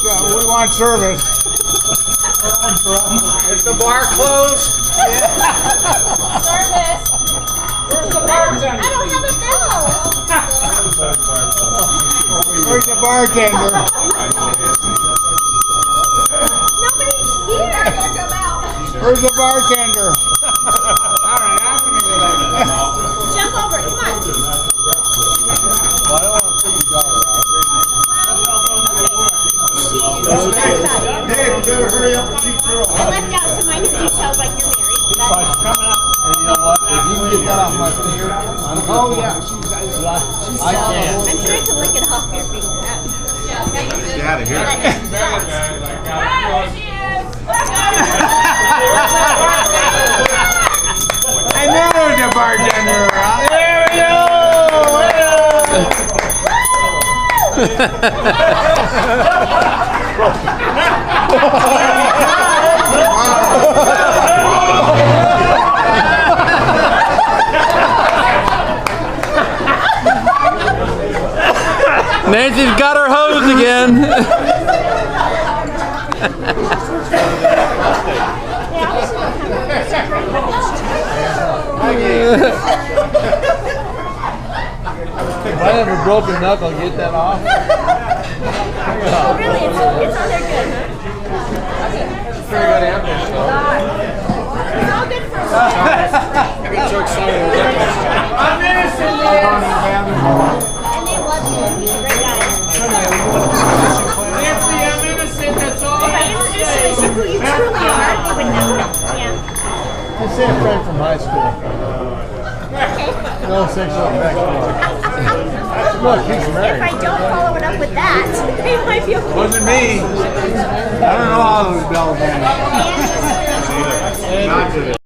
Yeah, we want service. Is the bar closed? Service. Where's the bartender? I don't have a bell. Where's the bartender? Nobody's here. Where's the bartender? All right, I'm gonna go there. Jump over. Come on. Well, I don't want to see you go around. Dave, you better hurry up and keep through. I left out some minor details like you're married. That's Coming up. And you know what? If you can get that off my finger. Oh, yeah. I can't. I'm sure I can lick it off your finger. Get out of here. I knew there was a bartender around. There we go! Nancy's got her hose again. If I have a broken knuckle, get that off. Oh, really? It's on there good, huh? Very good ambition. It's all good for a while. I got so excited. I'm innocent, man. And they love you. He's a great guy. Nancy, I'm innocent. That's all. If I introduced you to who you truly are, they would know. Yeah. Just say a friend from high school. Okay. No sexual affection. Look, he's If married. I don't follow it up with that, they might be okay. Wasn't me. I don't know how those bells end. And